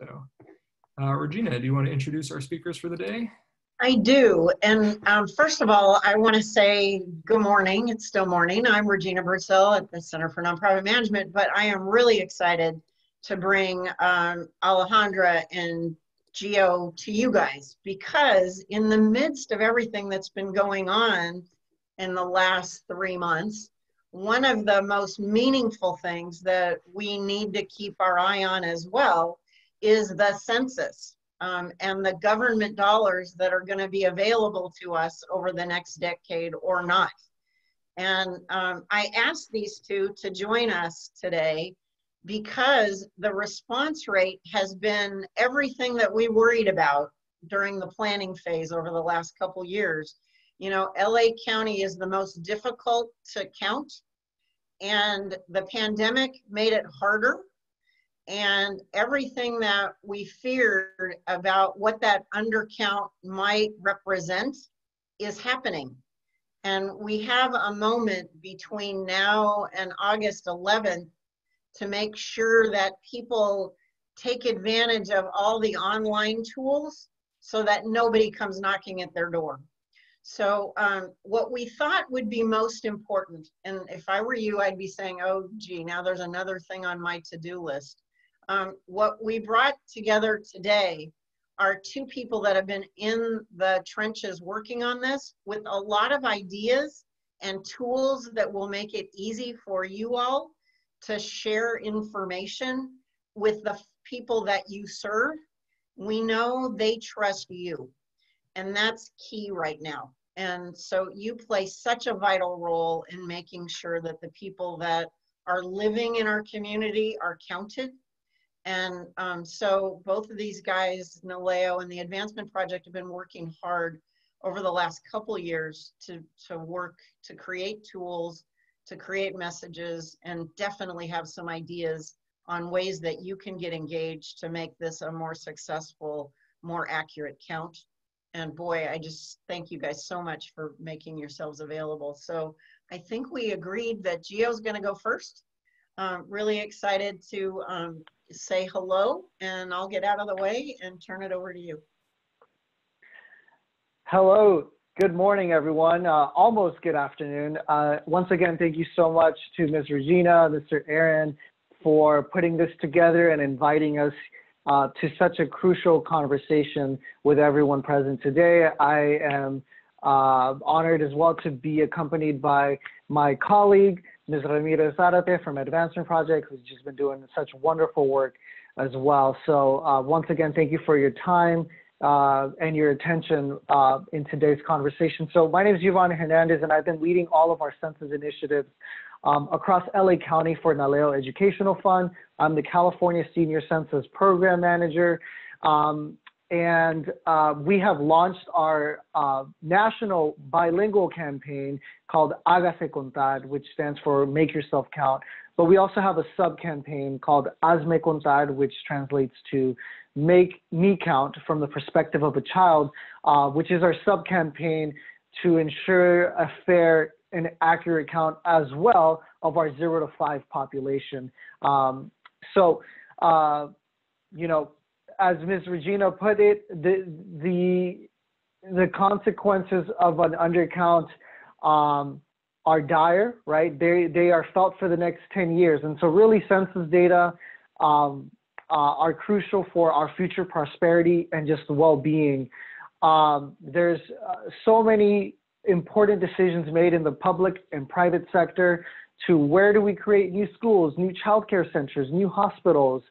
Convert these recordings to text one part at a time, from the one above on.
So Regina, do you want to introduce our speakers for the day? I do. And first of all, I want to say good morning. It's still morning. I'm Regina Burcell at the Center for Nonprofit Management, but I am really excited to bring Alejandra and Gio to you guys, because in the midst of everything that's been going on in the last 3 months, one of the most meaningful things that we need to keep our eye on as well is the census. And the government dollars that are going to be available to us over the next decade or not. And I asked these two to join us today because the response rate has been everything that we worried about during the planning phase over the last couple years. You know, LA County is the most difficult to count, and the pandemic made it harder. And everything that we feared about what that undercount might represent is happening. And we have a moment between now and August 11th to make sure that people take advantage of all the online tools so that nobody comes knocking at their door. So what we thought would be most important, and if I were you, I'd be saying, oh, gee, now there's another thing on my to-do list. What we brought together today are two people that have been in the trenches working on this with a lot of ideas and tools that will make it easy for you all to share information with the people that you serve. We know they trust you, and that's key right now. And so you play such a vital role in making sure that the people that are living in our community are counted. And so both of these guys, Naleo and the Advancement Project, have been working hard over the last couple years to work to create tools, to create messages, and definitely have some ideas on ways that you can get engaged to make this a more successful, more accurate count. And boy, I just thank you guys so much for making yourselves available. So I think we agreed that Gio's going to go first. Really excited to say hello, and I'll get out of the way and turn it over to you. Hello, good morning, everyone. Almost good afternoon. Once again, thank you so much to Ms. Regina, Mr. Aaron, for putting this together and inviting us to such a crucial conversation with everyone present today. I am honored as well to be accompanied by my colleague, Ms. Ramirez Zarate from Advancement Project, who's just been doing such wonderful work as well. So once again, thank you for your time and your attention in today's conversation. So my name is Giovanni Hernandez, and I've been leading all of our census initiatives across LA County for Naleo Educational Fund. I'm the California Senior Census Program Manager. And we have launched our national bilingual campaign called Hágase Contar, which stands for Make Yourself Count. But we also have a sub-campaign called Hazme Contar, which translates to Make Me Count from the perspective of a child, which is our sub-campaign to ensure a fair and accurate count as well of our 0 to 5 population. You know, as Ms. Regina put it, the consequences of an undercount are dire, right? They are felt for the next 10 years. And so really census data are crucial for our future prosperity and just well-being. There's so many important decisions made in the public and private sector to where do we create new schools, new childcare centers, new hospitals,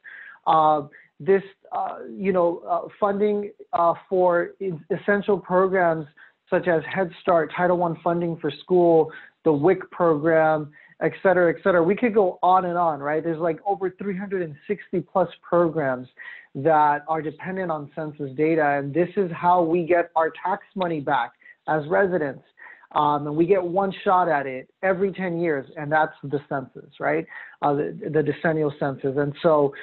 funding for essential programs such as Head Start, Title I funding for school, the WIC program, et cetera, et cetera. We could go on and on, right? There's like over 360 plus programs that are dependent on census data. And this is how we get our tax money back as residents. And we get one shot at it every 10 years, and that's the census, right? The decennial census. And so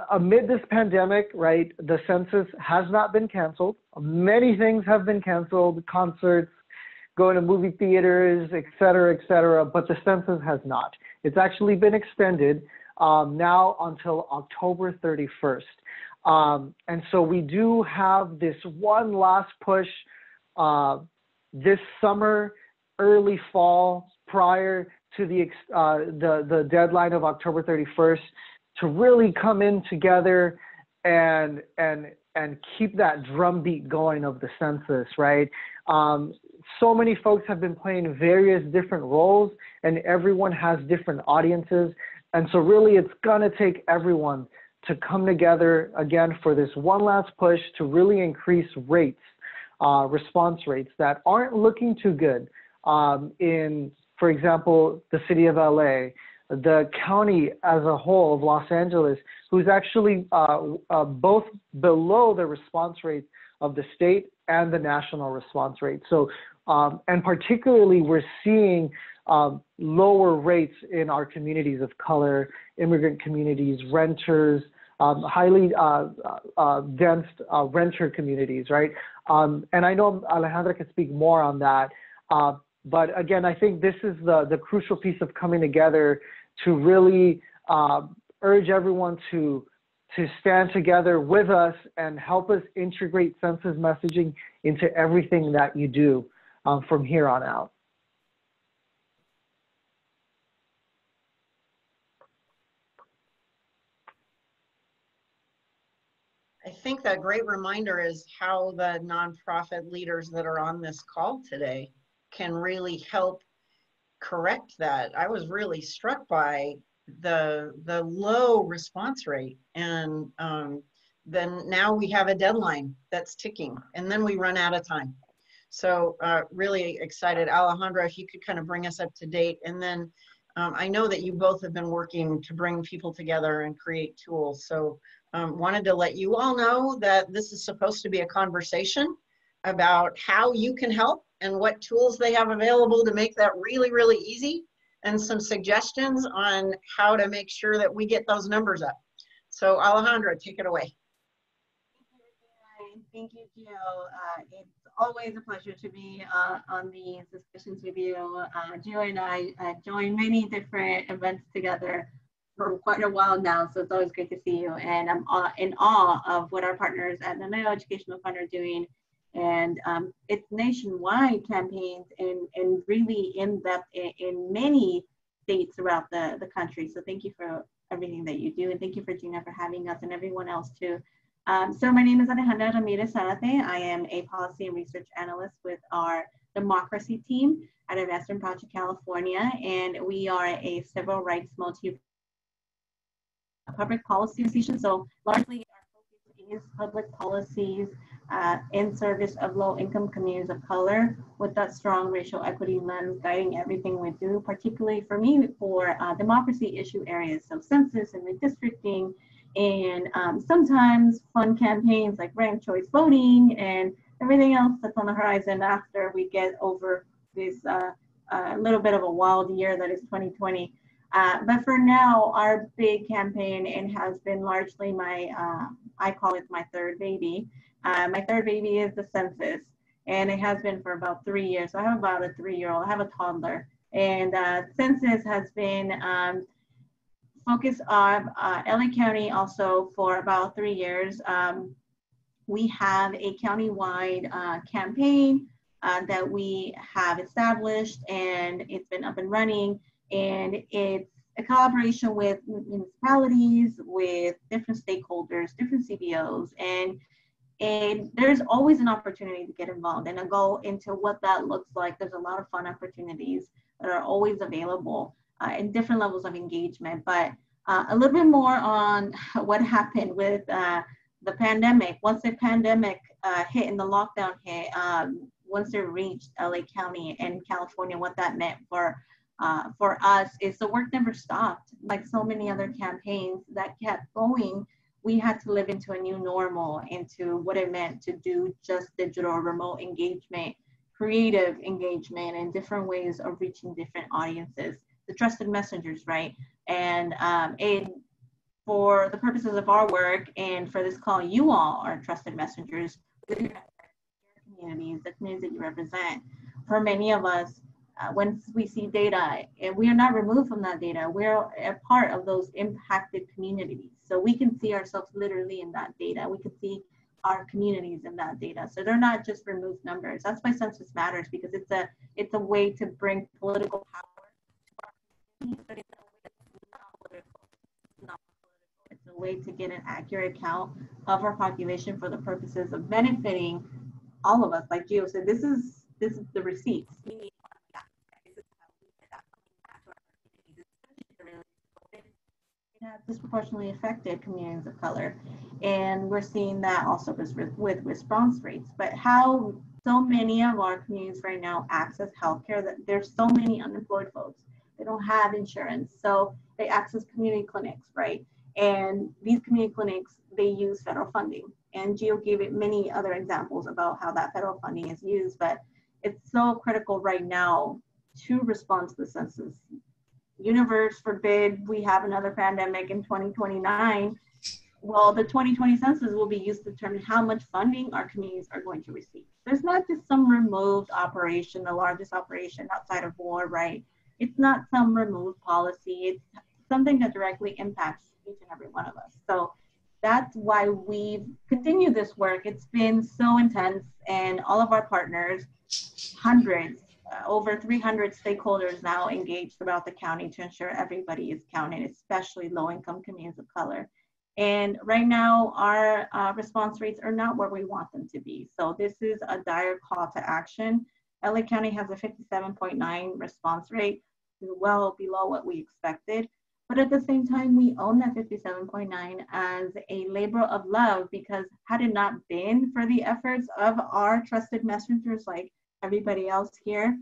amid this pandemic, right, the census has not been canceled. Many things have been canceled, concerts, going to movie theaters, et cetera, but the census has not. It's actually been extended now until October 31st. And so we do have this one last push this summer, early fall, prior to the deadline of October 31st, to really come in together and keep that drumbeat going of the census, right? So many folks have been playing various different roles, and everyone has different audiences. And so really it's gonna take everyone to come together again for this one last push to really increase rates, response rates that aren't looking too good in, for example, the city of LA, the county as a whole of Los Angeles, who's actually both below the response rate of the state and the national response rate. So, and particularly we're seeing lower rates in our communities of color, immigrant communities, renters, highly dense renter communities, right? And I know Alejandra can speak more on that. But again, I think this is the crucial piece of coming together to really urge everyone to stand together with us and help us integrate census messaging into everything that you do from here on out. I think that great reminder is how the nonprofit leaders that are on this call today can really help correct that. I was really struck by the low response rate, and then now we have a deadline that's ticking, and then we run out of time. So really excited. Alejandra, if you could kind of bring us up to date, and then I know that you both have been working to bring people together and create tools. So wanted to let you all know that this is supposed to be a conversation about how you can help and what tools they have available to make that really, really easy, and some suggestions on how to make sure that we get those numbers up. So Alejandra, take it away. Thank you, Gio. It's always a pleasure to be on these discussions with you. Gio and I joined many different events together for quite a while now, so it's always great to see you. And I'm in awe of what our partners at the Neo Educational Fund are doing. And it's nationwide campaigns and really in-depth in many states throughout the country. So thank you for everything that you do. And thank you, Gina, for having us, and everyone else too. So my name is Alejandra Ramirez Zarate. I am a policy and research analyst with our democracy team out of Western Project, California. And we are a civil rights public policy institution. So largely our focus is public policies in service of low-income communities of color, with that strong racial equity lens guiding everything we do, particularly for me for democracy issue areas, so census and redistricting, and sometimes fun campaigns like ranked choice voting and everything else that's on the horizon after we get over this little bit of a wild year that is 2020. But for now, our big campaign, and has been largely my, I call it my third baby. My third baby is the census, and it has been for about 3 years. So I have about a 3-year-old, I have a toddler. And census has been focused on LA County also for about 3 years. We have a countywide campaign that we have established, and it's been up and running. And it's a collaboration with municipalities, with different stakeholders, different CBOs, and there's always an opportunity to get involved. And I'll go into what that looks like. There's a lot of fun opportunities that are always available in different levels of engagement. But a little bit more on what happened with the pandemic. Once the pandemic hit and the lockdown hit, once it reached LA County and California, what that meant for us is the work never stopped. Like so many other campaigns that kept going, we had to live into a new normal, into what it meant to do just digital remote engagement, creative engagement, and different ways of reaching different audiences, the trusted messengers, right? And for the purposes of our work and for this call, you all are trusted messengers with your communities, the communities that you represent. For many of us, Once we see data, and we are not removed from that data, we're a part of those impacted communities. So we can see ourselves literally in that data. We can see our communities in that data. So they're not just removed numbers. That's why census matters, because it's a way to bring political power to our communities, but it's a way that's not political. It's not political. It's a way to get an accurate count of our population for the purposes of benefiting all of us. Like Gio said, this is the receipts. We need it has disproportionately affected communities of color. And we're seeing that also with response rates. But how so many of our communities right now access healthcare, that there's so many unemployed folks. They don't have insurance. So they access community clinics, right? And these community clinics, they use federal funding. And Gio gave it many other examples about how that federal funding is used, but it's so critical right now to respond to the census. Universe forbid we have another pandemic in 2029. Well, the 2020 census will be used to determine how much funding our communities are going to receive. There's not just some removed operation, the largest operation outside of war, right? It's not some removed policy. It's something that directly impacts each and every one of us. So that's why we've continued this work. It's been so intense, and all of our partners, hundreds, over 300 stakeholders now engaged throughout the county to ensure everybody is counted, especially low-income communities of color. And right now, our response rates are not where we want them to be. So this is a dire call to action. LA County has a 57.9 response rate, well below what we expected. But at the same time, we own that 57.9 as a labor of love, because had it not been for the efforts of our trusted messengers like everybody else here,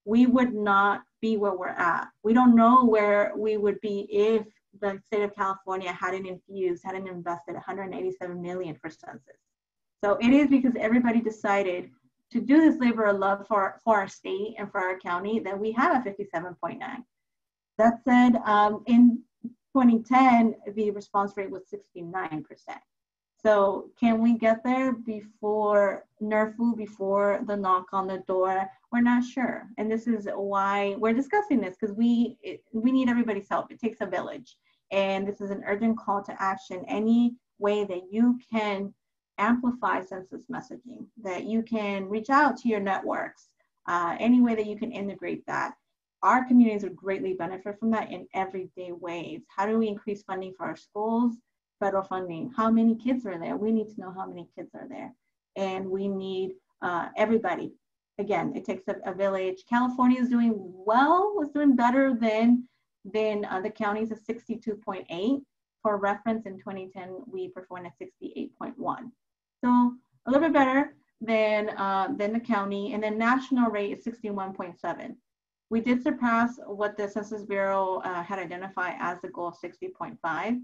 we would not be where we're at. We don't know where we would be if the state of California hadn't invested 187 million for census. So it is because everybody decided to do this labor of love for our state and for our county that we have a 57.9. That said, in 2010, the response rate was 69%. So can we get there before NERFU, before the knock on the door? We're not sure. And this is why we're discussing this, because we need everybody's help. It takes a village. And this is an urgent call to action. Any way that you can amplify census messaging, that you can reach out to your networks, any way that you can integrate that. Our communities would greatly benefit from that in everyday ways. How do we increase funding for our schools? Federal funding. How many kids are there? We need to know how many kids are there. And we need everybody. Again, it takes a village. California is doing well, was doing better than the counties of 62.8. For reference, in 2010, we performed at 68.1. So a little bit better than the county. And then national rate is 61.7. We did surpass what the Census Bureau had identified as the goal of 60.5.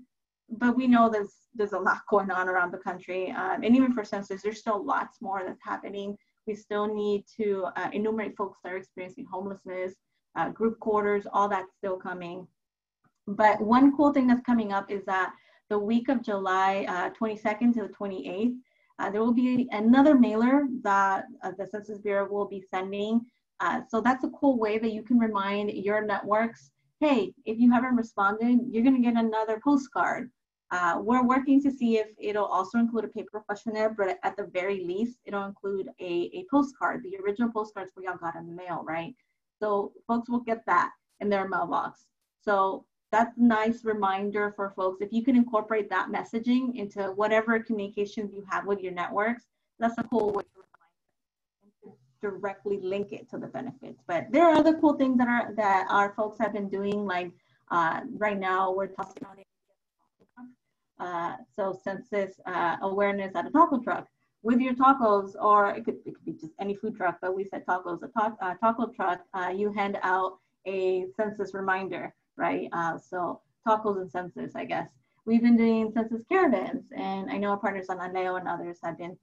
But we know there's a lot going on around the country. And even for census, there's still lots more that's happening. We still need to enumerate folks that are experiencing homelessness, group quarters, all that's still coming. But one cool thing that's coming up is that the week of July 22nd to the 28th, there will be another mailer that the Census Bureau will be sending. So that's a cool way that you can remind your networks, hey, if you haven't responded, you're gonna get another postcard. We're working to see if it'll also include a paper questionnaire, but at the very least, it'll include a postcard, the original postcards we all got in the mail, right? So folks will get that in their mailbox. So that's a nice reminder for folks. If you can incorporate that messaging into whatever communications you have with your networks, that's a cool way to remind them and to directly link it to the benefits. But there are other cool things that our folks have been doing, like right now we're tossing on it. So census awareness at a taco truck with your tacos, or it could be just any food truck, but we said tacos, a taco truck, you hand out a census reminder, right? So tacos and census, I guess. We've been doing census caravans, and I know our partners on Aneo and others have been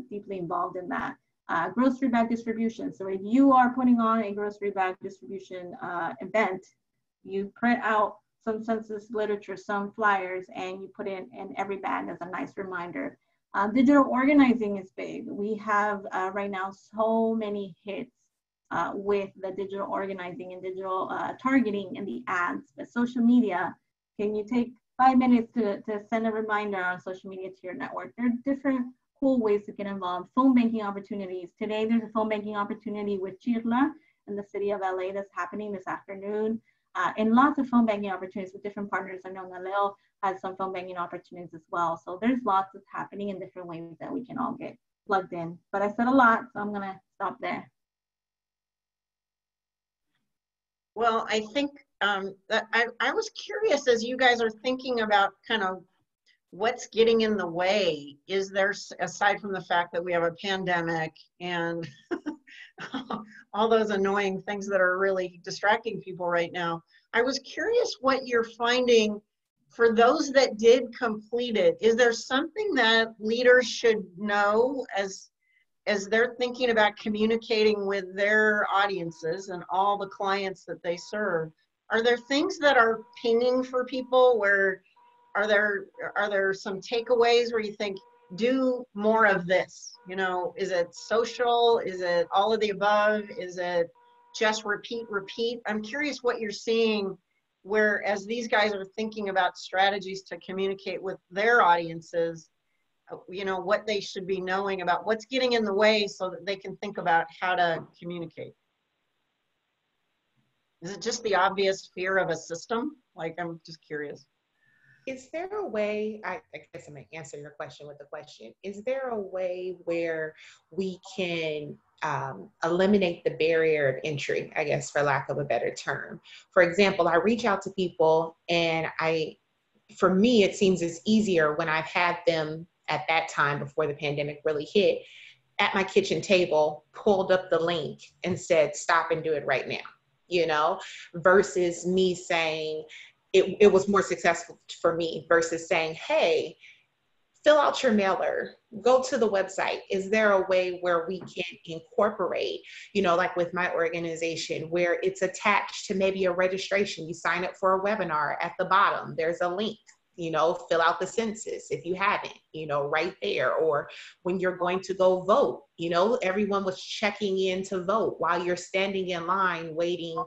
deeply involved in that. Grocery bag distribution. So if you are putting on a grocery bag distribution event, you print out some census literature, some flyers, and you put in every bag as a nice reminder. Digital organizing is big. We have right now so many hits with the digital organizing and digital targeting and the ads. But social media, can you take 5 minutes to send a reminder on social media to your network? There are different cool ways to get involved. Phone banking opportunities. Today, there's a phone banking opportunity with Chirla in the city of LA that's happening this afternoon. And lots of phone banking opportunities with different partners. I know Galileo has some phone banking opportunities as well. So there's lots that's happening in different ways that we can all get plugged in. But I said a lot, so I'm gonna stop there. Well, I think that I was curious as you guys are thinking about kind of what's getting in the way. Is there, aside from the fact that we have a pandemic and all those annoying things that are really distracting people right now, I was curious what you're finding for those that did complete it. Is there something that leaders should know as they're thinking about communicating with their audiences and all the clients that they serve? Are there things that are pinging for people? Where are there some takeaways where you think, do more of this? You know, is it social? Is it all of the above? Is it just repeat? I'm curious what you're seeing where, as these guys are thinking about strategies to communicate with their audiences, you know, what they should be knowing about what's getting in the way so that they can think about how to communicate. Is it just the obvious fear of a system? Like, I'm just curious. Is there a way, I guess I'm gonna answer your question with a question. Is there a way where we can eliminate the barrier of entry, I guess, for lack of a better term? For example, I reach out to people and for me, it seems it's easier when I've had them at that time before the pandemic really hit at my kitchen table, pulled up the link and said, stop and do it right now, you know, versus me saying, it was more successful for me versus saying, hey, fill out your mailer, go to the website. Is there a way where we can incorporate, you know, like with my organization, where it's attached to maybe a registration, you sign up for a webinar, at the bottom, there's a link, you know, fill out the census if you haven't, you know, right there. Or when you're going to go vote, you know, everyone was checking in to vote while you're standing in line waiting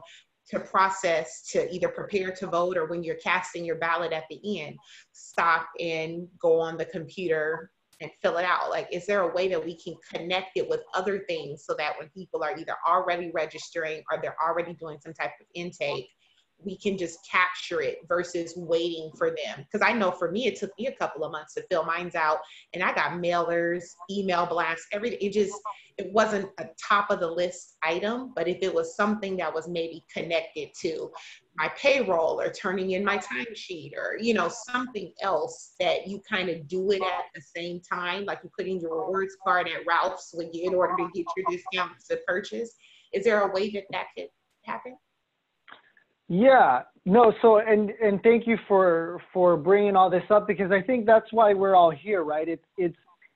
to process, to either prepare to vote, or when you're casting your ballot at the end, stop and go on the computer and fill it out. Like, is there a way that we can connect it with other things so that when people are either already registering or they're already doing some type of intake, we can just capture it versus waiting for them? Because I know for me, it took me a couple of months to fill mine out, and I got mailers, email blasts, everything. It wasn't a top of the list item, but if it was something that was maybe connected to my payroll or turning in my timesheet, or, you know, something else that you kind of do it at the same time, like you put in your rewards card at Ralph's in order to get your discounts to purchase. Is there a way that could happen? Yeah, no, so, and thank you for bringing all this up, because I think that's why we're all here, right?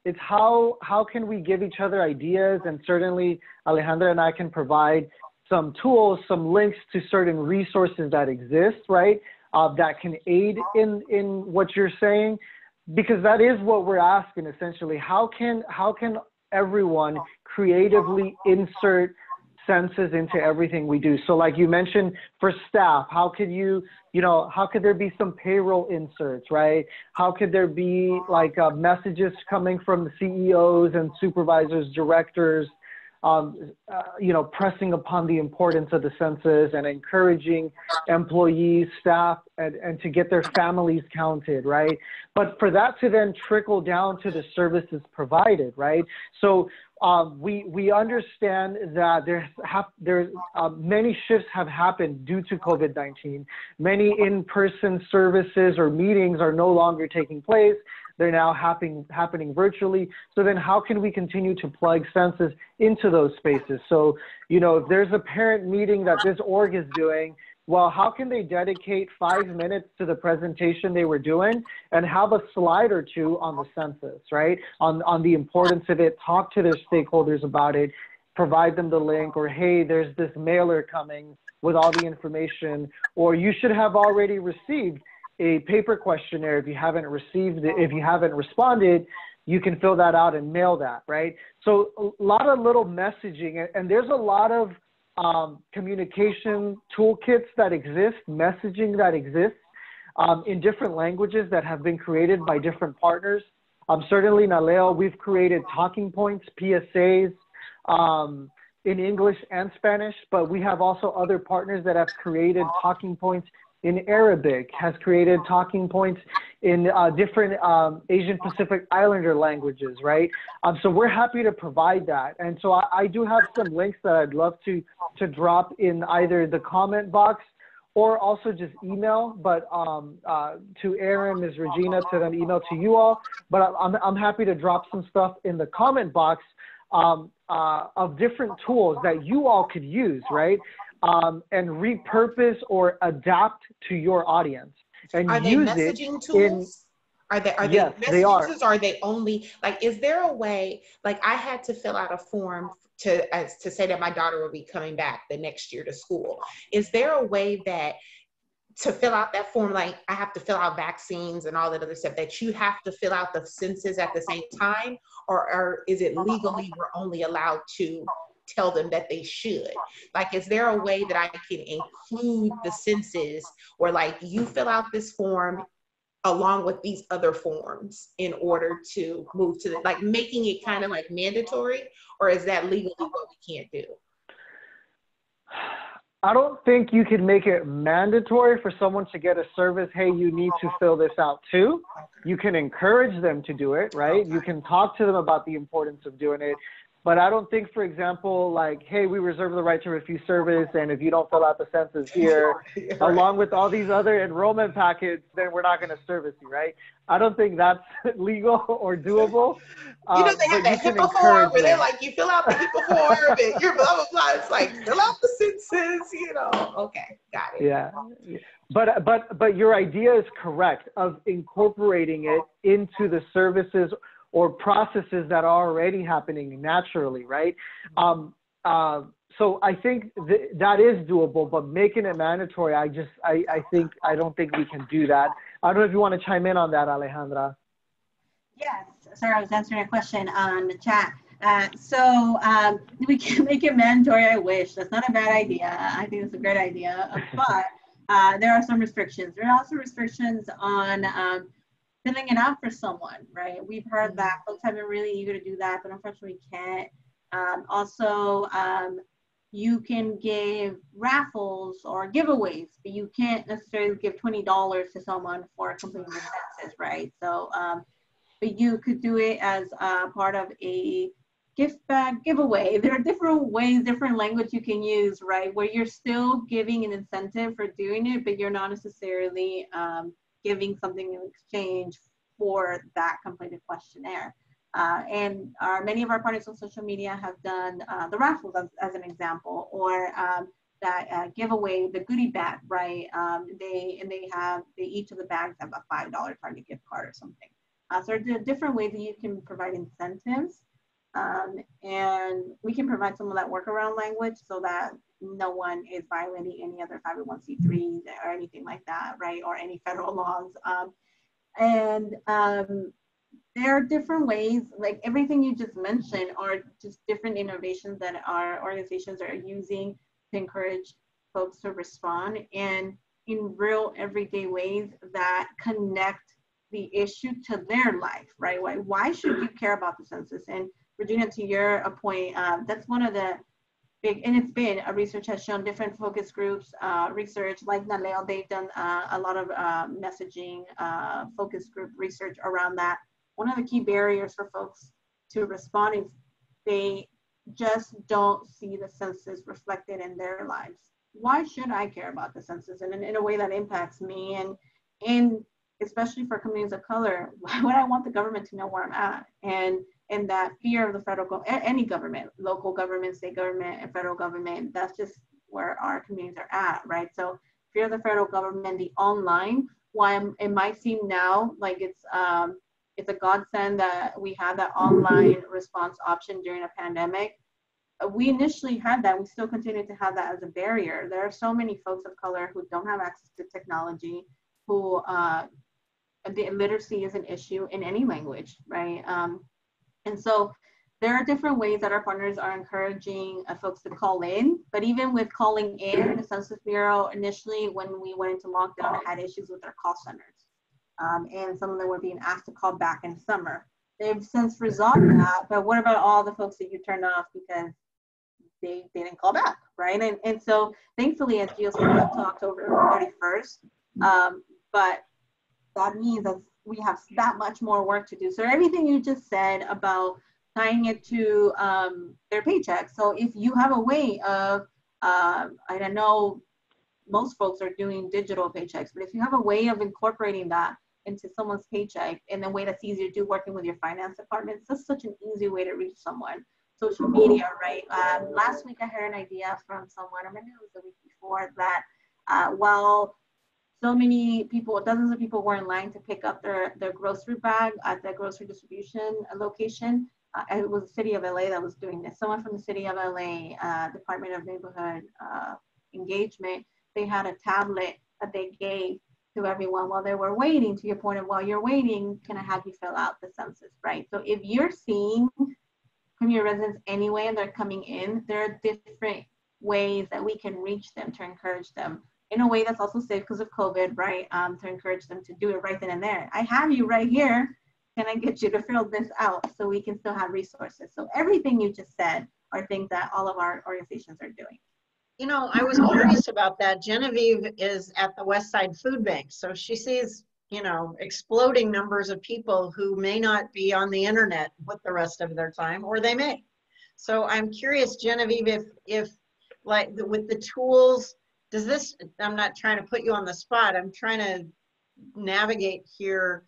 It's how can we give each other ideas, and certainly Alejandra and I can provide some tools, some links to certain resources that exist, right? That can aid in what you're saying, because that is what we're asking essentially. How can everyone creatively insert Census into everything we do? So like you mentioned, for staff, how could how could there be some payroll inserts, right? How could there be like messages coming from the CEOs and supervisors, directors, pressing upon the importance of the census and encouraging employees, staff, and to get their families counted, right? But for that to then trickle down to the services provided, right? So we understand that there's many shifts have happened due to COVID-19. Many in-person services or meetings are no longer taking place. They're now happening virtually. So then how can we continue to plug Census into those spaces? So, if there's a parent meeting that this org is doing, well, how can they dedicate 5 minutes to the presentation they were doing and have a slide or two on the census, right? On the importance of it, talk to their stakeholders about it, provide them the link, or hey, there's this mailer coming with all the information, or you should have already received a paper questionnaire. If you haven't received it, if you haven't responded, you can fill that out and mail that, right? So a lot of little messaging, and there's a lot of communication toolkits that exist, messaging that exists in different languages that have been created by different partners. Certainly, Naleo, we've created talking points, PSAs, in English and Spanish, but we have also other partners that have created talking points in Arabic, has created talking points in different Asian Pacific Islander languages, right? So we're happy to provide that. And so I do have some links that I'd love to drop in either the comment box or also just email, but to Aaron, Ms. Regina, to then email to you all. But I'm happy to drop some stuff in the comment box of different tools that you all could use, right? And repurpose or adapt to your audience. And are they use messaging it tools? Are they yes, messaging they are. tools? Or are they only, like, is there a way, like I had to fill out a form to say that my daughter will be coming back the next year to school. Is there a way that to fill out that form, like I have to fill out vaccines and all that other stuff, that you have to fill out the census at the same time? Or is it legally we're only allowed to tell them that they should? Like, is there a way that I can include the census, or like you fill out this form along with these other forms in order to move to the, like making it kind of like mandatory? Or is that legally what we can't do? I don't think you can make it mandatory for someone to get a service. Hey, you need to fill this out too. You can encourage them to do it, right? You can talk to them about the importance of doing it. But I don't think, for example, like, hey, we reserve the right to refuse service, and if you don't fill out the census here, along with all these other enrollment packets, then we're not going to service you, right? I don't think that's legal or doable. You know, they have that HIPAA form where they're like, you fill out the HIPAA form and you're blah, blah, blah. It's like, fill out the census, you know. Okay, got it. Yeah. But your idea is correct of incorporating it into the services or processes that are already happening naturally, right? So I think that is doable, but making it mandatory, I don't think we can do that. I don't know if you want to chime in on that, Alejandra. Yes, sorry, I was answering a question on the chat. So we can make it mandatory, I wish. That's not a bad idea. I think it's a great idea, but there are some restrictions. There are also restrictions on filling it out for someone, right? We've heard that folks have been really eager to do that, but unfortunately can't. Also, you can give raffles or giveaways, but you can't necessarily give $20 to someone for completing the census, right? So, but you could do it as part of a gift bag giveaway. There are different ways, different language you can use, right? Where you're still giving an incentive for doing it, but you're not necessarily giving something in exchange for that completed questionnaire. And many of our partners on social media have done the raffles as an example, or that giveaway, the goodie bag, right? Each of the bags have a $5 Target gift card or something. So there are different ways that you can provide incentives, and we can provide some of that workaround language so that no one is violating any other 501c3s or anything like that, right? Or any federal laws. There are different ways, like everything you just mentioned are just different innovations that our organizations are using to encourage folks to respond, and in real everyday ways that connect the issue to their life, right? Why should you care about the census? And Regina, to your point, that's one of the big, and it's been, research has shown different focus groups, research like Naleo, they've done a lot of messaging, focus group research around that. One of the key barriers for folks to respond is they just don't see the census reflected in their lives. Why should I care about the census? And in a way that impacts me, and especially for communities of color, why would I want the government to know where I'm at? And that fear of the federal, any government, local government, state government, and federal government, that's just where our communities are at, right? So fear of the federal government, the online, while it might seem now like it's a godsend that we have that online response option during a pandemic. We initially had that, we still continue to have that as a barrier. There are so many folks of color who don't have access to technology, who the illiteracy is an issue in any language, right? And so there are different ways that our partners are encouraging folks to call in. But even with calling in, the Census Bureau initially, when we went into lockdown, had issues with our call centers. And some of them were being asked to call back in summer. They've since resolved that, but what about all the folks that you turned off because they didn't call back, right? And so thankfully, as Gio said, up to October 31st, but that means that we have that much more work to do. So everything you just said about tying it to their paycheck. So if you have a way of, I don't know, most folks are doing digital paychecks, but if you have a way of incorporating that into someone's paycheck in a way that's easier to do working with your finance department, it's just such an easy way to reach someone. Social media, right? Last week I heard an idea from someone, or maybe it was the week before, that while so many people, dozens of people were in line to pick up their grocery bag at the grocery distribution location. It was the city of LA that was doing this. Someone from the city of LA, Department of Neighborhood Engagement, they had a tablet that they gave to everyone while they were waiting, to your point of while you're waiting, can I have you fill out the census, right? So if you're seeing community residents anyway and they're coming in, there are different ways that we can reach them to encourage them in a way that's also safe because of COVID, right? To encourage them to do it right then and there. I have you right here. Can I get you to fill this out so we can still have resources? So everything you just said are things that all of our organizations are doing. You know, I was curious about that. Genevieve is at the West Side Food Bank, so she sees, you know, exploding numbers of people who may not be on the internet with the rest of their time, or they may. So I'm curious, Genevieve, if like with the tools, does this, I'm not trying to put you on the spot, I'm trying to navigate here.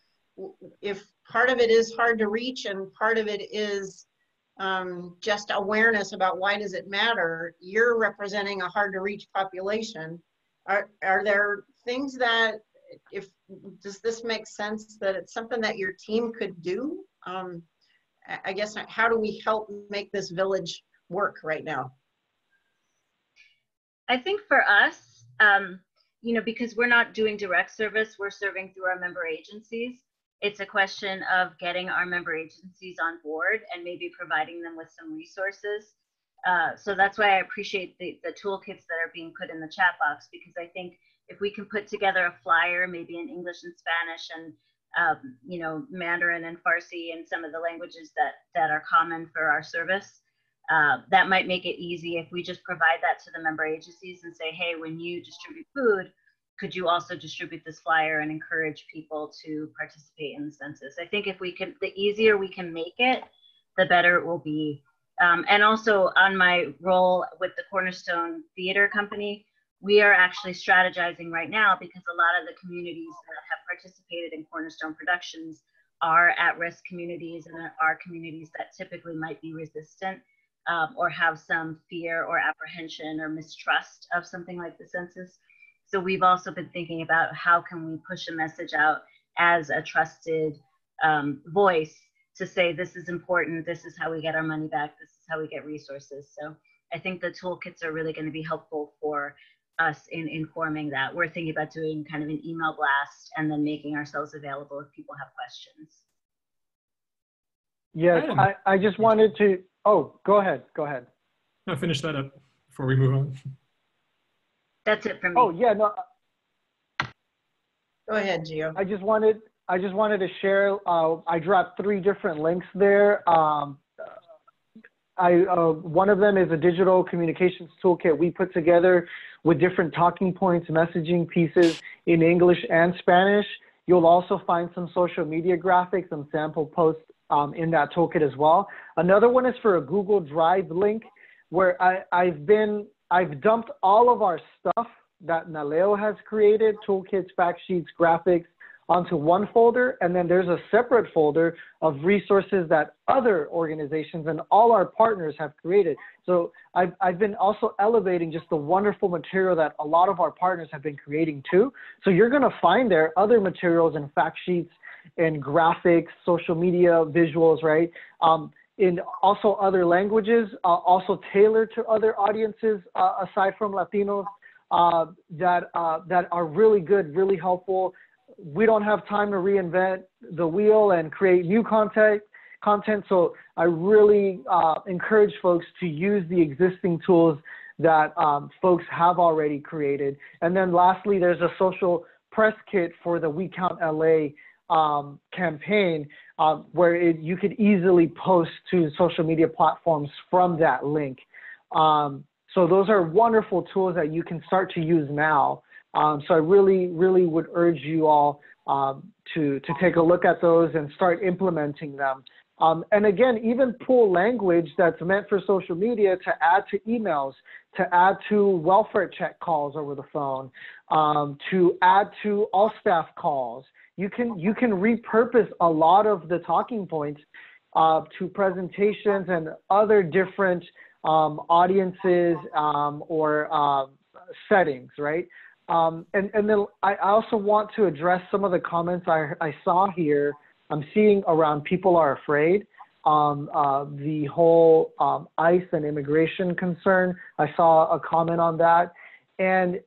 If part of it is hard to reach and part of it is just awareness about why does it matter, you're representing a hard to reach population. Are there things that, if, does this make sense that it's something that your team could do? I guess, how do we help make this village work right now? I think for us, you know, because we're not doing direct service, we're serving through our member agencies. It's a question of getting our member agencies on board and maybe providing them with some resources. So that's why I appreciate the toolkits that are being put in the chat box, because I think if we can put together a flyer, maybe in English and Spanish and, you know, Mandarin and Farsi and some of the languages that are common for our service, that might make it easy if we just provide that to the member agencies and say, hey, when you distribute food, could you also distribute this flyer and encourage people to participate in the census? I think if we can, the easier we can make it, the better it will be. And also on my role with the Cornerstone Theater Company, we are actually strategizing right now because a lot of the communities that have participated in Cornerstone productions are at-risk communities and are communities that typically might be resistant or have some fear or apprehension or mistrust of something like the census. So we've also been thinking about how can we push a message out as a trusted voice to say this is important, this is how we get our money back, this is how we get resources. So I think the toolkits are really going to be helpful for us in informing that. We're thinking about doing kind of an email blast and then making ourselves available if people have questions. Yes, I just wanted to, oh, go ahead. No, finish that up before we move on. That's it for me. Oh yeah, no. Go ahead, Gio. I just wanted to share. I dropped 3 different links there. One of them is a digital communications toolkit we put together with different talking points, messaging pieces in English and Spanish. You'll also find some social media graphics and sample posts in that toolkit as well. Another one is for a Google Drive link where I've dumped all of our stuff that Naleo has created, toolkits, fact sheets, graphics, onto one folder. And then there's a separate folder of resources that other organizations and all our partners have created. So I've been also elevating just the wonderful material that a lot of our partners have been creating too. So you're going to find there other materials and fact sheets and graphics, social media, visuals, right? In also other languages, also tailored to other audiences aside from Latinos that are really good, really helpful. We don't have time to reinvent the wheel and create new content content. So I really encourage folks to use the existing tools that folks have already created. And then lastly, there's a social press kit for the We Count LA campaign where you could easily post to social media platforms from that link. So those are wonderful tools that you can start to use now. So I really, really would urge you all to take a look at those and start implementing them. And again, even pull language that's meant for social media to add to emails, to add to welfare check calls over the phone, to add to all staff calls. You can repurpose a lot of the talking points to presentations and other different audiences or settings, right? And then I also want to address some of the comments I saw here. I'm seeing around people are afraid, the whole ICE and immigration concern. I saw a comment on that. And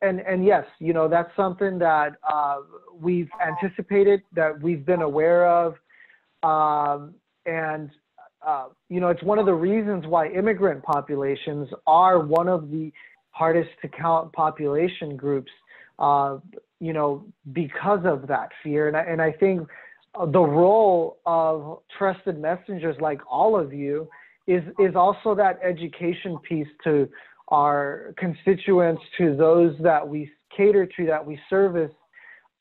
yes, you know, that's something that we've anticipated, that we've been aware of. You know, it's one of the reasons why immigrant populations are one of the hardest to count population groups, you know, because of that fear. And I think the role of trusted messengers like all of you is also that education piece to our constituents, to those that we cater to, that we service,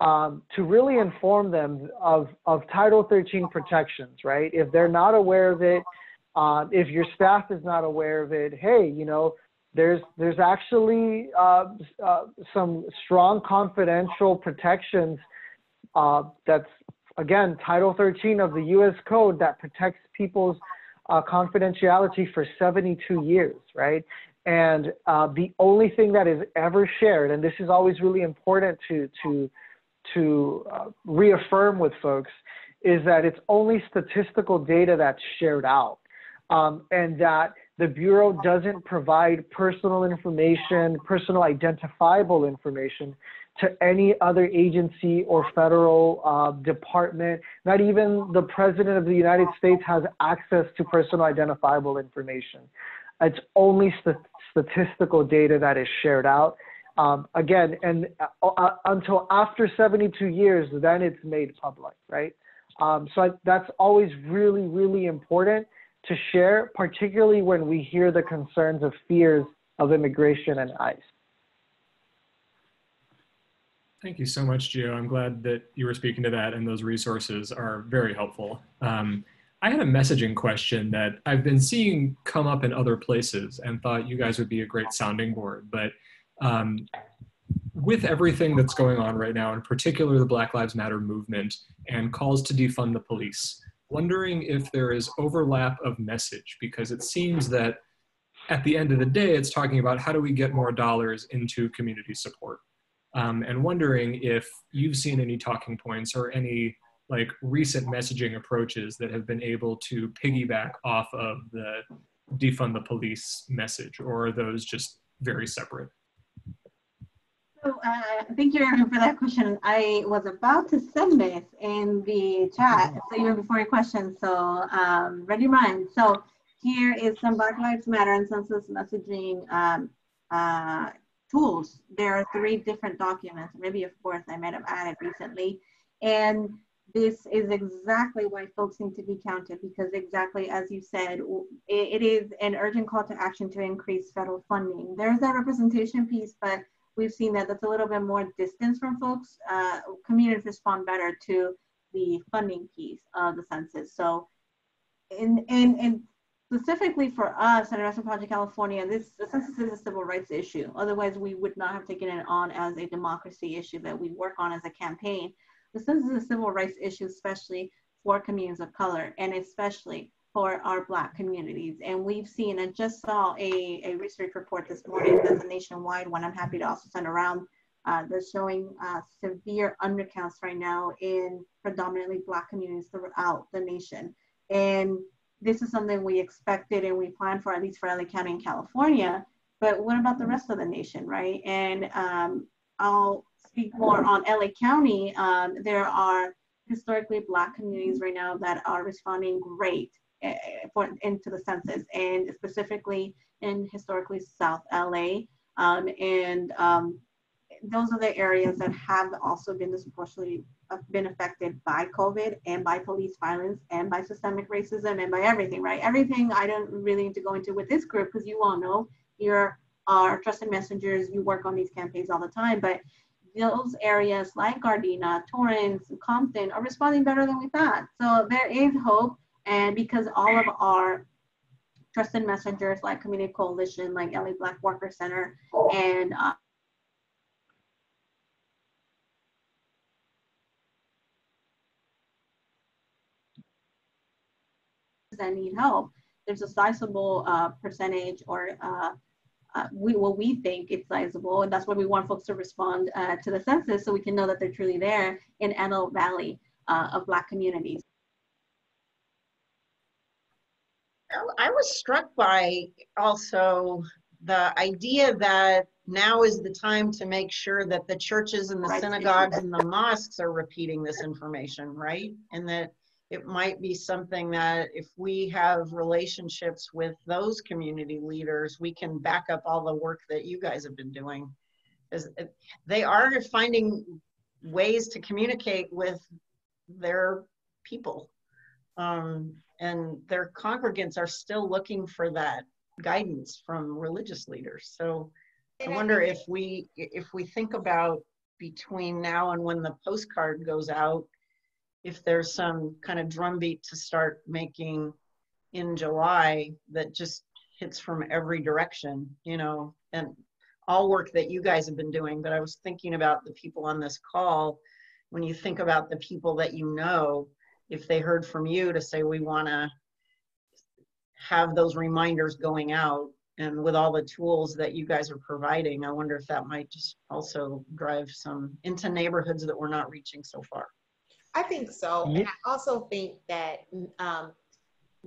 to really inform them of Title 13 protections, right? If they're not aware of it, if your staff is not aware of it, hey, you know, there's actually some strong confidential protections that's, again, Title 13 of the U.S. Code that protects people's confidentiality for 72 years, right? And the only thing that is ever shared, and this is always really important to reaffirm with folks, is that it's only statistical data that's shared out, and that the Bureau doesn't provide personal information, personal identifiable information to any other agency or federal department. Not even the President of the United States has access to personal identifiable information. It's only statistical data that is shared out. Again, and until after 72 years, then it's made public, right? So that's always really, really important to share, particularly when we hear the concerns of fears of immigration and ICE. Thank you so much, Gio. I'm glad that you were speaking to that, and those resources are very helpful. I had a messaging question that I've been seeing come up in other places and thought you guys would be a great sounding board. But with everything that's going on right now, in particular the Black Lives Matter movement and calls to defund the police, wondering if there is overlap of message, because it seems that at the end of the day, it's talking about how do we get more dollars into community support. And wondering if you've seen any talking points or any like recent messaging approaches that have been able to piggyback off of the defund the police message, or are those just very separate? So thank you for that question. I was about to send this in the chat, so even before your question, so ready your mind. So here is some Black Lives Matter and Census messaging tools. There are 3 different documents, maybe a 4th I might have added recently. And this is exactly why folks need to be counted, because exactly as you said, it is an urgent call to action to increase federal funding. There's that representation piece, but we've seen that that's a little bit more distance from folks. Communities respond better to the funding piece of the census. So in specifically for us at Investment Project California, the census is a civil rights issue. Otherwise, we would not have taken it on as a democracy issue that we work on as a campaign. The census is a civil rights issue, especially for communities of color, and especially for our Black communities. And we've seen, and just saw a research report this morning that's a nationwide one, I'm happy to also send around, that's showing severe undercounts right now in predominantly Black communities throughout the nation. And this is something we expected and we planned for, at least for LA County and California, but what about the rest of the nation, right? And I'll speak more on LA County. There are historically Black communities right now that are responding great into the census, and specifically in historically South LA. Those are the areas that have also been disproportionately been affected by COVID and by police violence and by systemic racism and by everything, right? Everything I don't really need to go into with this group, because you all know you're our trusted messengers, you work on these campaigns all the time, but those areas like Gardena, Torrance, Compton are responding better than we thought. So there is hope, and because all of our trusted messengers like Community Coalition, like LA Black Worker Center, and that need help, there's a sizable percentage, or we think it's sizable, and that's why we want folks to respond to the census so we can know that they're truly there in Antelope Valley of Black communities. I was struck by also the idea that now is the time to make sure that the churches and the synagogues and the mosques are repeating this information, right? And that it might be something that if we have relationships with those community leaders, we can back up all the work that you guys have been doing. Because they are finding ways to communicate with their people. And their congregants are still looking for that guidance from religious leaders. So I wonder if we think about between now and when the postcard goes out, if there's some kind of drumbeat to start making in July that just hits from every direction, you know, and all work that you guys have been doing. But I was thinking about the people on this call. When you think about the people that you know, if they heard from you to say, we want to have those reminders going out, and with all the tools that you guys are providing, I wonder if that might just also drive some into neighborhoods that we're not reaching so far. I think so. And I also think that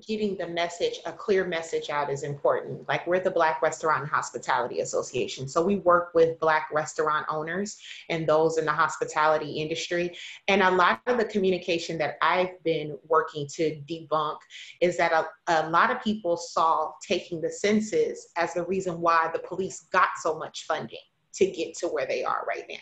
getting the message, a clear message out is important. Like, we're the Black Restaurant and Hospitality Association. So we work with Black restaurant owners and those in the hospitality industry. And a lot of the communication that I've been working to debunk is that a lot of people saw taking the census as the reason why the police got so much funding to get to where they are right now.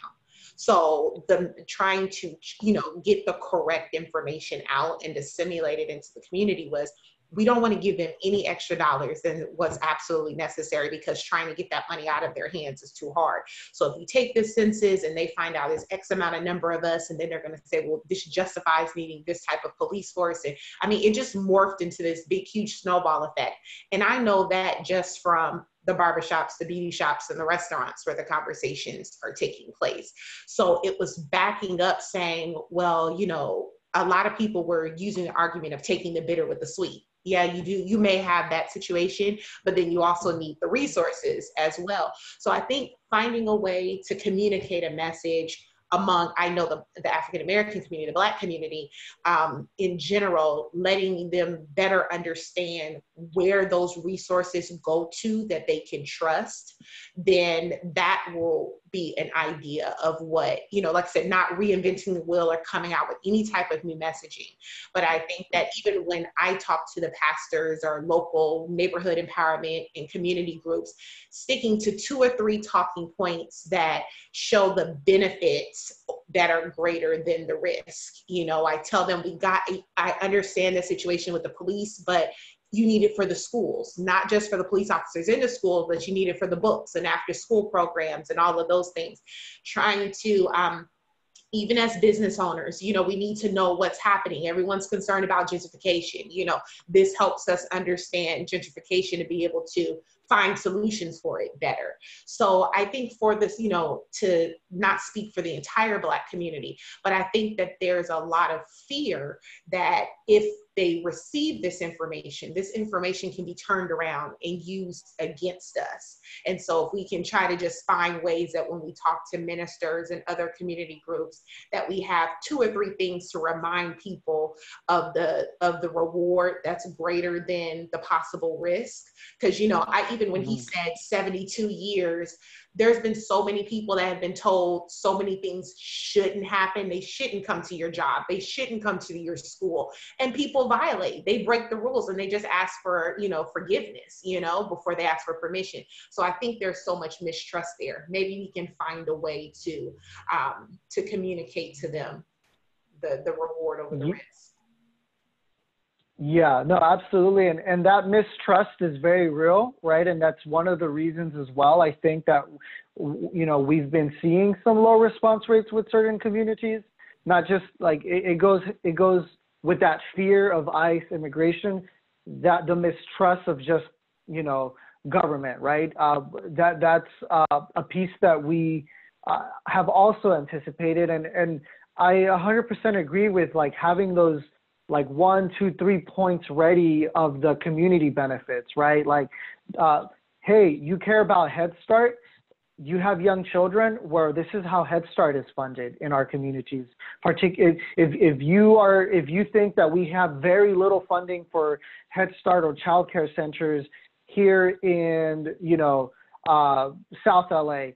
So trying to, you know, get the correct information out and disseminate it into the community was, we don't want to give them any extra dollars than was absolutely necessary, because trying to get that money out of their hands is too hard. So if you take this census and they find out there's X amount of number of us, and then they're going to say, well, this justifies needing this type of police force. And I mean, it just morphed into this big, huge snowball effect. And I know that just from the barbershops, the beauty shops, and the restaurants where the conversations are taking place. So it was backing up saying, well, you know, a lot of people were using the argument of taking the bitter with the sweet. Yeah, you may have that situation, but then you also need the resources as well. So I think finding a way to communicate a message among, I know the African-American community, the Black community, in general, letting them better understand where those resources go to that they can trust, then that will be an idea of what, you know, like I said, not reinventing the wheel or coming out with any type of new messaging. But I think that even when I talk to the pastors or local neighborhood empowerment and community groups, sticking to 2 or 3 talking points that show the benefits that are greater than the risk. You know, I tell them I understand the situation with the police, but you need it for the schools, not just for the police officers in the schools, but you need it for the books and after school programs and all of those things. Trying to, even as business owners, you know, we need to know what's happening. Everyone's concerned about gentrification. You know, this helps us understand gentrification to be able to find solutions for it better. So I think for this, you know, to not speak for the entire Black community, but I think that there's a lot of fear that if they receive this information can be turned around and used against us. And so if we can try to just find ways that when we talk to ministers and other community groups, that we have 2 or 3 things to remind people of the reward that's greater than the possible risk. Because, you know, I even when he said 72 years, there's been so many people that have been told so many things shouldn't happen. They shouldn't come to your job. They shouldn't come to your school. And people violate. They break the rules and they just ask for, forgiveness, before they ask for permission. So I think there's so much mistrust there. Maybe we can find a way to communicate to them the reward over the risk. Yeah, no, absolutely. And that mistrust is very real, right? And that's one of the reasons as well. I think that, we've been seeing some low response rates with certain communities, not just like it goes with that fear of ICE immigration, that the mistrust of just, government, right? That's a piece that we have also anticipated. And I 100% agree with like having those like 1, 2, 3 points ready of the community benefits, right? Like, hey, you care about Head Start, you have young children, where this is how Head Start is funded in our communities. If you think that we have very little funding for Head Start or childcare centers here in, South LA,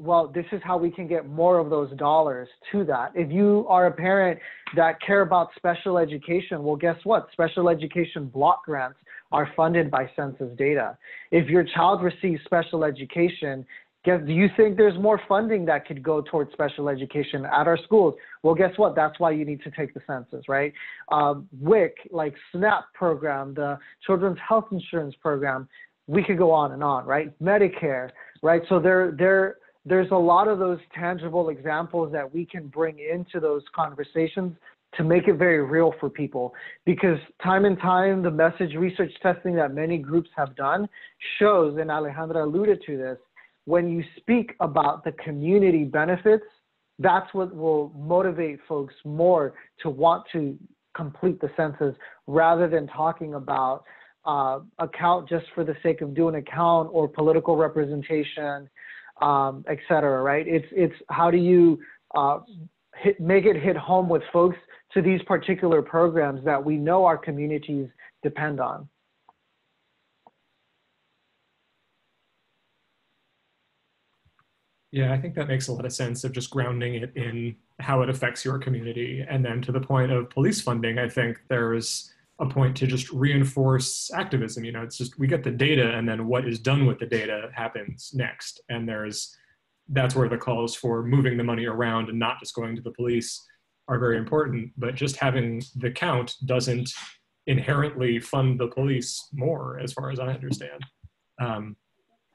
well, this is how we can get more of those dollars to that. If you are a parent that care about special education, well, guess what? Special education block grants are funded by Census data. If your child receives special education, do you think there's more funding that could go towards special education at our schools? Well, guess what? That's why you need to take the census, right? WIC, like SNAP program, the Children's Health Insurance Program, we could go on and on, right? Medicare, right? So there's a lot of those tangible examples that we can bring into those conversations to make it very real for people. Because time and time, the message research testing that many groups have done shows, and Alejandra alluded to this, when you speak about the community benefits, that's what will motivate folks more to want to complete the census rather than talking about a count just for the sake of doing a count or political representation, et cetera, right? It's how do you make it hit home with folks to these particular programs that we know our communities depend on. Yeah, I think that makes a lot of sense of just grounding it in how it affects your community. And then to the point of police funding, I think there's a point to just reinforce activism. It's just, we get the data and then what is done with the data happens next. And that's where the calls for moving the money around and not just going to the police are very important. But just having the count doesn't inherently fund the police more, as far as I understand.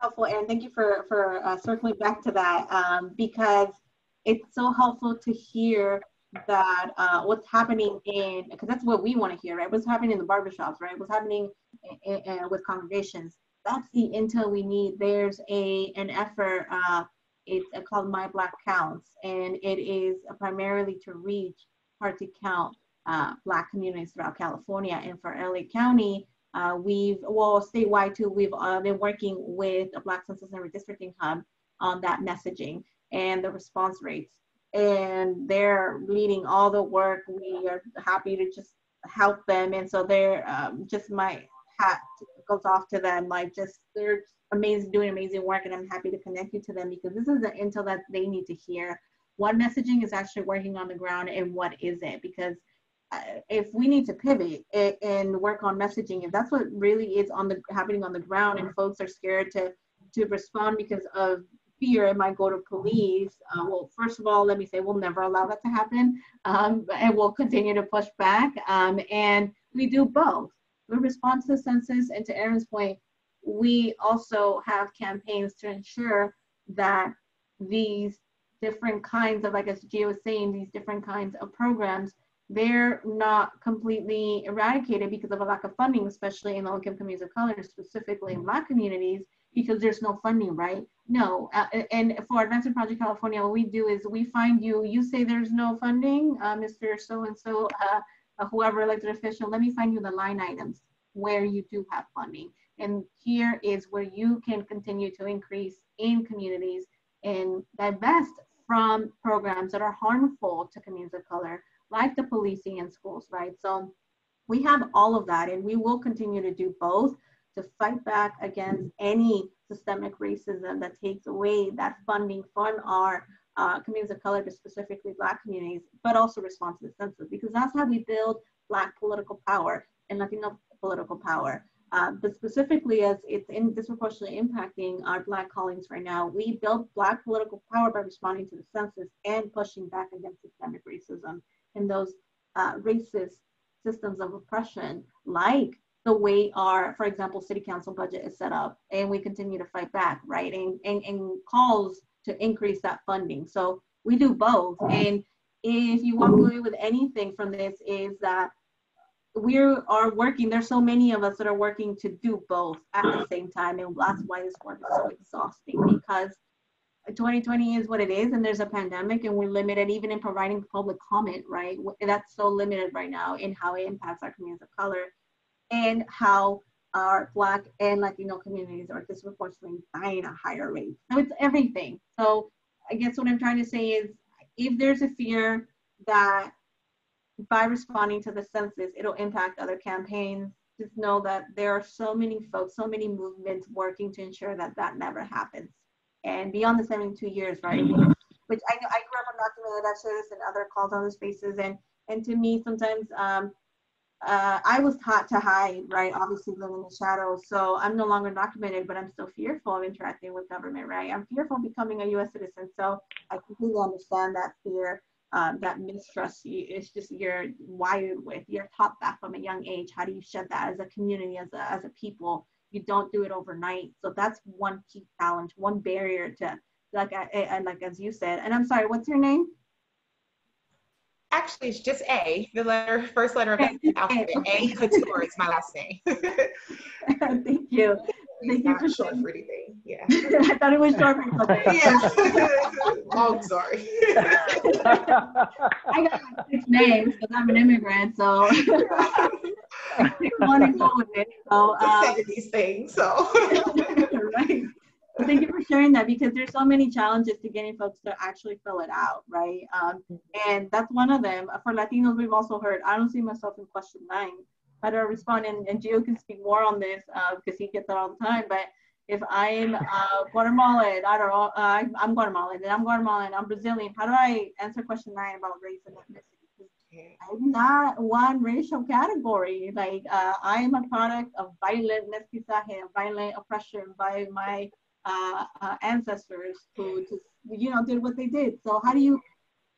Helpful, and thank you for circling back to that, because it's so helpful to hear that what's happening because that's what we want to hear, right? What's happening in the barbershops, right? What's happening with congregations. That's the intel we need. There's an effort, it's called My Black Counts, and it is primarily to reach, hard to count, Black communities throughout California. And for LA County, statewide too, we've been working with a Black Census and Redistricting Hub on that messaging and the response rates. And they're leading all the work. We are happy to just help them. And so they're just, my hat goes off to them. They're amazing, doing amazing work. And I'm happy to connect you to them because this is the intel that they need to hear. What messaging is actually working on the ground and what isn't? Because if we need to pivot and work on messaging, if that's what really is happening on the ground and folks are scared to respond because of fear, it might go to police. Well, first of all, let me say we'll never allow that to happen, and we'll continue to push back. And we do both. We respond to the census, and to Aaron's point, we also have campaigns to ensure that these different kinds of, like as Gia was saying, these different kinds of programs, they're not completely eradicated because of a lack of funding, especially in low-income communities of color, specifically in Black communities, because there's no funding, right? No, and for Advancing Project California, what we do is we find you say there's no funding, Mr. So-and-so, whoever elected official, let me find you the line items where you do have funding. And here is where you can continue to increase in communities and divest from programs that are harmful to communities of color, like the policing in schools, right? So we have all of that, and we will continue to do both to fight back against any systemic racism that takes away that funding from our communities of color, but specifically Black communities, but also respond to the census, because that's how we build Black political power and Latino political power. But specifically, as it's disproportionately impacting our Black colleagues right now, we build Black political power by responding to the census and pushing back against systemic racism and those racist systems of oppression, like the way our, for example, city council budget is set up, and we continue to fight back, right? And calls to increase that funding. So we do both. And if you walk away with anything from this, is that we are working, there's so many of us that are working to do both at the same time. And that's why this work is so exhausting, because 2020 is what it is, and there's a pandemic, and we're limited even in providing public comment, right? That's so limited right now in how it impacts our communities of color and how our Black and Latino communities are disproportionately dying at higher rates. So it's everything. So I guess what I'm trying to say is, if there's a fear that by responding to the census, it'll impact other campaigns, just know that there are so many folks, so many movements working to ensure that that never happens. And beyond the 72 years, right? Which I know I grew up undocumented, I've shared this in other calls on the spaces, and to me, sometimes I was taught to hide, right? Obviously living in the shadows. So I'm no longer documented, but I'm still fearful of interacting with government, right? I'm fearful of becoming a US citizen. So I completely understand that fear, that mistrust. It's just you're wired with, you're taught that from a young age. How do you shed that as a community, as a people? You don't do it overnight. So that's one key challenge, one barrier to, like as you said. And I'm sorry, what's your name? Actually, it's just A, the first letter of the alphabet. A Couture is my last name. Thank you. Thank you for short for anything. Yeah. I thought it was short for something. Yeah. Long story. I got like 6 names because I'm an immigrant, so I pick one and go with it. So these things. So right. Thank you for sharing that, because there's so many challenges to getting folks to actually fill it out, right? And that's one of them. For Latinos, we've also heard, I don't see myself in question 9. How do I respond? And Gio can speak more on this because he gets that all the time. But if I'm Guatemalan, I don't know, I'm Guatemalan, and I'm Guatemalan, I'm Brazilian, how do I answer question 9 about race and ethnicity? I'm not one racial category. Like I'm a product of violent mestizaje, violent oppression by my ancestors who just, did what they did. So how do you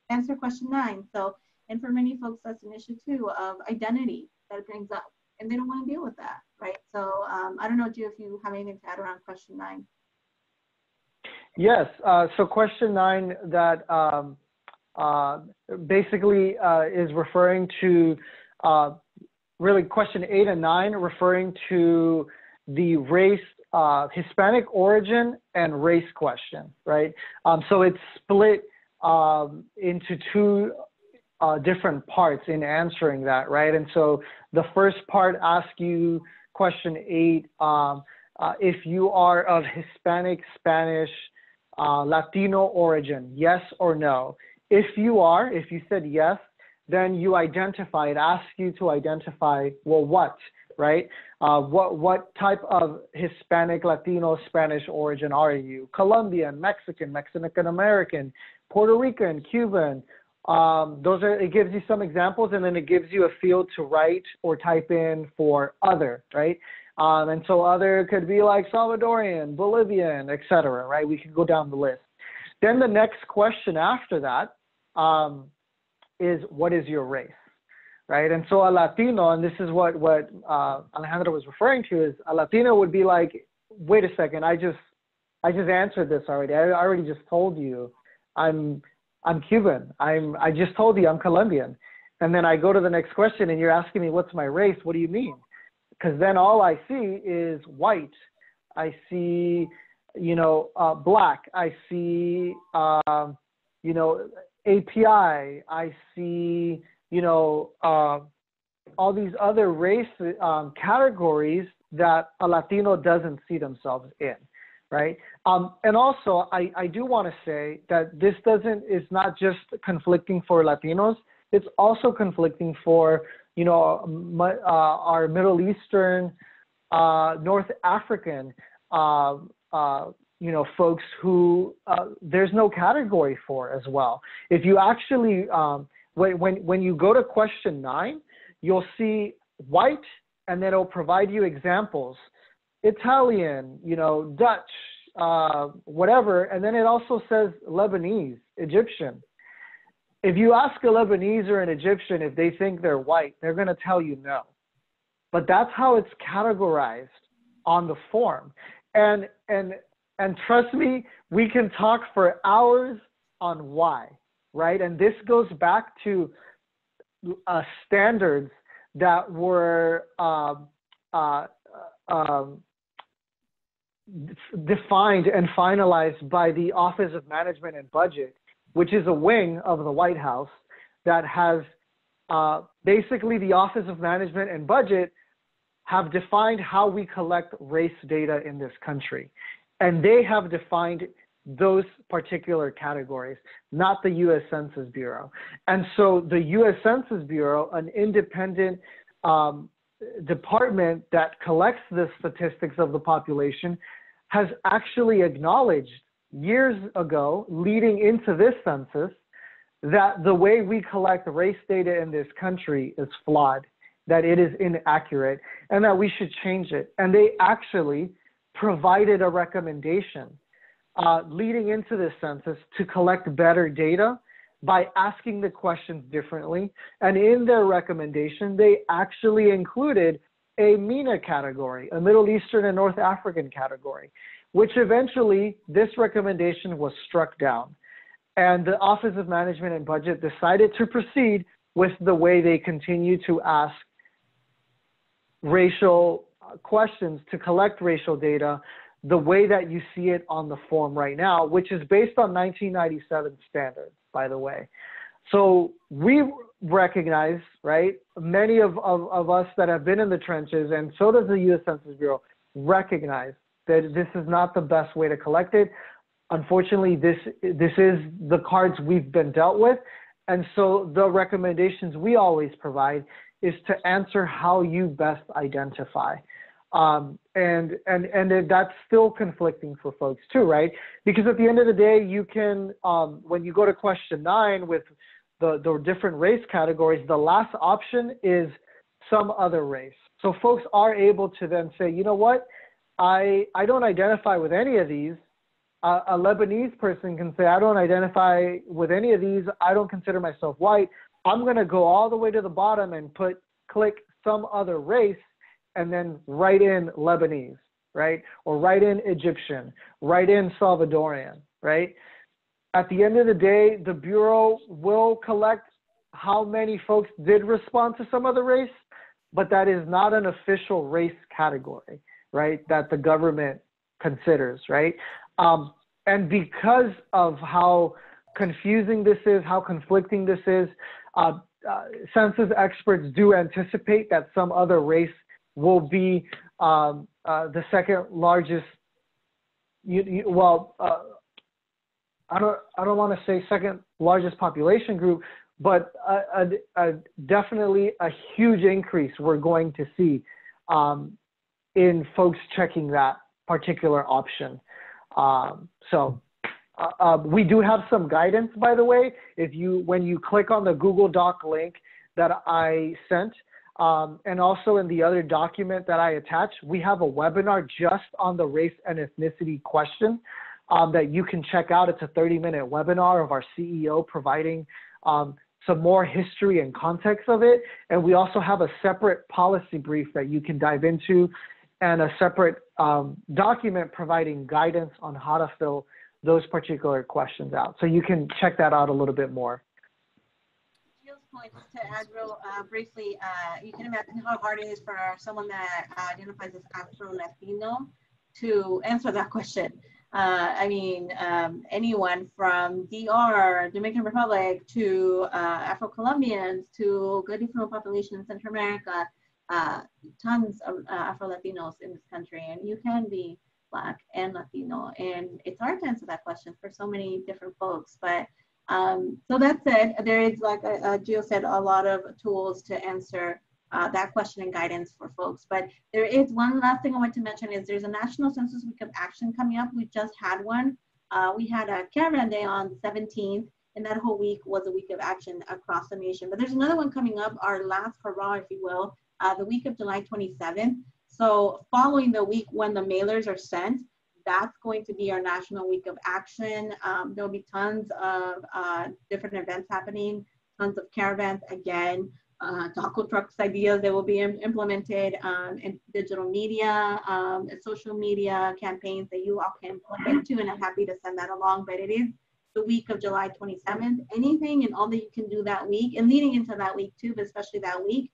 answer question 9? So, and for many folks, that's an issue too of identity that it brings up, and they don't want to deal with that, right? So I don't know, Gio, if you have anything to add around question 9. Yes, so question 9 that basically is referring to, really question 8 and 9, referring to the race, Hispanic origin and race question, right? So it's split into 2 different parts in answering that, right? And so the first part asks you, question 8, if you are of Hispanic, Spanish, Latino origin, yes or no? If you said yes, then you identify, it asks you to identify, well, what, right? What type of Hispanic, Latino, Spanish origin are you? Colombian, Mexican, Mexican American, Puerto Rican, Cuban. It gives you some examples, and then it gives you a field to write or type in for other, right? And so other could be like Salvadorian, Bolivian, etc., right? We can go down the list. Then the next question after that is, what is your race, right? And so a Latino, and this is what Alejandra was referring to, is a Latino would be like, wait a second, I just answered this already. I already just told you I'm Cuban. I just told you I'm Colombian. And then I go to the next question and you're asking me, what's my race? What do you mean? Because then all I see is white. I see, black. I see, API. I see, all these other race categories that a Latino doesn't see themselves in. Right. And also, I do want to say that this is not just conflicting for Latinos. It's also conflicting for, our Middle Eastern North African, folks who there's no category for as well. If you actually, when you go to question 9, you'll see white, and then it'll provide you examples, Italian, Dutch, whatever, and then it also says Lebanese, Egyptian. If you ask a Lebanese or an Egyptian if they think they're white, they're going to tell you no. But that's how it's categorized on the form. And trust me, we can talk for hours on why, right? And this goes back to standards that were defined and finalized by the Office of Management and Budget, which is a wing of the White House that has basically the Office of Management and Budget have defined how we collect race data in this country. And they have defined those particular categories, not the U.S. Census Bureau. And so the U.S. Census Bureau, an independent department that collects the statistics of the population, has actually acknowledged years ago, leading into this census, that the way we collect race data in this country is flawed, that it is inaccurate, and that we should change it. And they actually provided a recommendation leading into this census to collect better data by asking the questions differently. And in their recommendation, they actually included a MENA category, a Middle Eastern and North African category, which eventually this recommendation was struck down. And the Office of Management and Budget decided to proceed with the way they continue to ask racial questions to collect racial data, the way that you see it on the form right now, which is based on 1997 standards, by the way. So we recognize, right, many of us that have been in the trenches, and so does the U.S. Census Bureau, recognize that this is not the best way to collect it. Unfortunately, this is the cards we've been dealt with. And so the recommendations we always provide is to answer how you best identify. And that's still conflicting for folks too, right? Because at the end of the day, you can, when you go to question 9 with the different race categories, the last option is some other race. So folks are able to then say, you know what, I don't identify with any of these. A Lebanese person can say, I don't identify with any of these. I don't consider myself white. I'm going to go all the way to the bottom and click some other race and then write in Lebanese, right? Or write in Egyptian, write in Salvadorian, right? At the end of the day, the Bureau will collect how many folks did respond to some other race, but that is not an official race category, right? That the government considers, right? And because of how confusing this is, how conflicting this is, census experts do anticipate that some other race will be the second largest, I don't want to say second largest population group, but definitely a huge increase we're going to see in folks checking that particular option. So we do have some guidance, by the way. When you click on the Google Doc link that I sent, and also in the other document that I attached, we have a webinar just on the race and ethnicity question that you can check out. It's a 30-minute webinar of our CEO providing some more history and context of it. And we also have a separate policy brief that you can dive into, and a separate document providing guidance on how to fill those particular questions out. So you can check that out a little bit more. Jill's point, just to add real briefly, you can imagine how hard it is for someone that identifies as Afro-Latino to answer that question. I mean, anyone from DR, Dominican Republic, to Afro-Colombians, to good Latino population in Central America, tons of Afro-Latinos in this country, and you can be Black and Latino, and it's hard to answer that question for so many different folks. But so that said, there is, like Gio said, a lot of tools to answer that question and guidance for folks. But there is one last thing I want to mention is there's a National Census Week of Action coming up. We just had one. We had a caravan day on the 17th, and that whole week was a week of action across the nation. But there's another one coming up, our last hurrah, if you will, the week of July 27th. So following the week when the mailers are sent, that's going to be our National Week of Action. There'll be tons of different events happening, tons of caravans again, taco trucks ideas that will be implemented in digital media, social media campaigns that you all can plug into, and I'm happy to send that along. But it is the week of July 27th. Anything and all that you can do that week, and leading into that week too, but especially that week,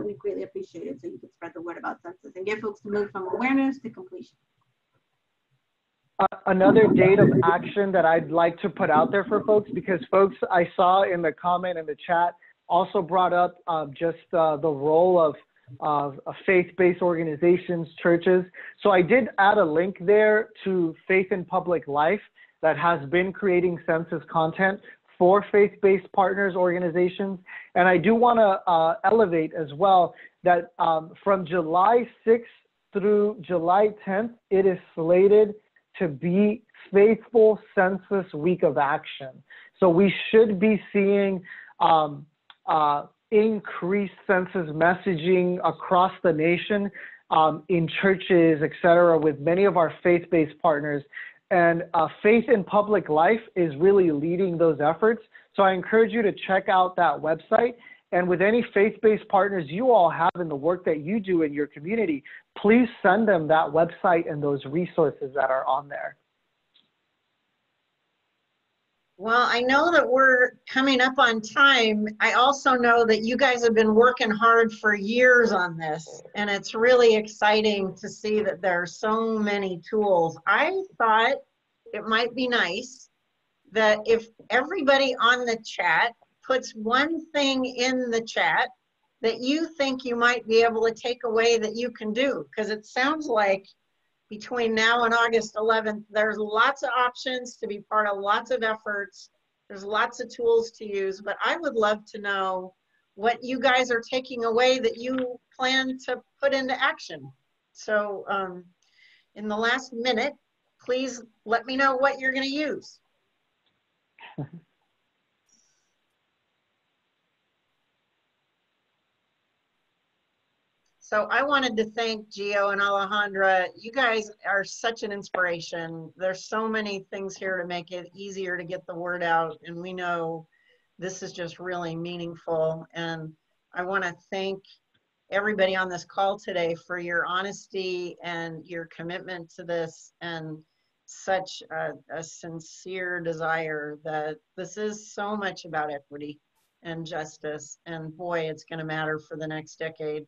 we greatly appreciate it, so you can spread the word about census and get folks to move from awareness to completion. Another date of action that I'd like to put out there for folks, because folks I saw in the comment in the chat also brought up just the role of faith-based organizations, churches. So I did add a link there to Faith in Public Life that has been creating census content for faith-based partners organizations. And I do want to elevate as well that from July 6th through July 10th, it is slated to be Faithful Census Week of Action. So we should be seeing increased census messaging across the nation in churches, et cetera, with many of our faith-based partners. And Faith in Public Life is really leading those efforts. So I encourage you to check out that website. And with any faith-based partners you all have in the work that you do in your community, please send them that website and those resources that are on there. Well, I know that we're coming up on time. I also know that you guys have been working hard for years on this, and it's really exciting to see that there are so many tools. I thought it might be nice that if everybody on the chat puts one thing in the chat that you think you might be able to take away that you can do, because it sounds like between now and August 11th, there's lots of options to be part of lots of efforts. There's lots of tools to use, but I would love to know what you guys are taking away that you plan to put into action. So in the last minute, please let me know what you're going to use. So I wanted to thank Gio and Alejandra. You guys are such an inspiration. There's so many things here to make it easier to get the word out. And we know this is just really meaningful. And I want to thank everybody on this call today for your honesty and your commitment to this, and such a sincere desire that this is so much about equity and justice. And boy, it's going to matter for the next decade.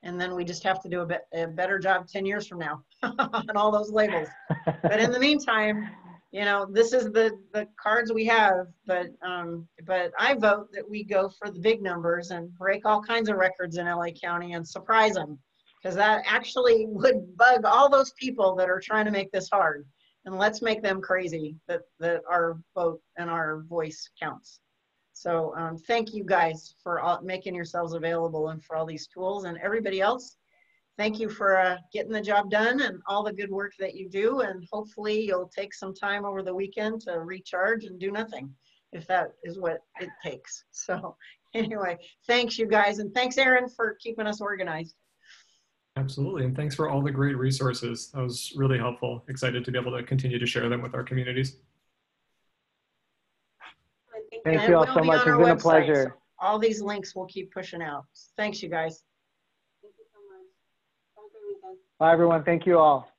And then we just have to do a better job 10 years from now on all those labels. But in the meantime, you know, this is the cards we have. But I vote that we go for the big numbers and break all kinds of records in LA County and surprise them, because that actually would bug all those people that are trying to make this hard. And let's make them crazy that our vote and our voice counts. So thank you guys for making yourselves available and for all these tools, and everybody else. Thank you for getting the job done and all the good work that you do. And hopefully you'll take some time over the weekend to recharge and do nothing, if that is what it takes. So anyway, thanks you guys. And thanks, Aaron, for keeping us organized. Absolutely. And thanks for all the great resources. That was really helpful. Excited to be able to continue to share them with our communities. Thank you all so much. It's been a pleasure. So all these links we'll keep pushing out. Thanks, you guys. Thank you so much. Have a great weekend. Bye, everyone. Thank you all.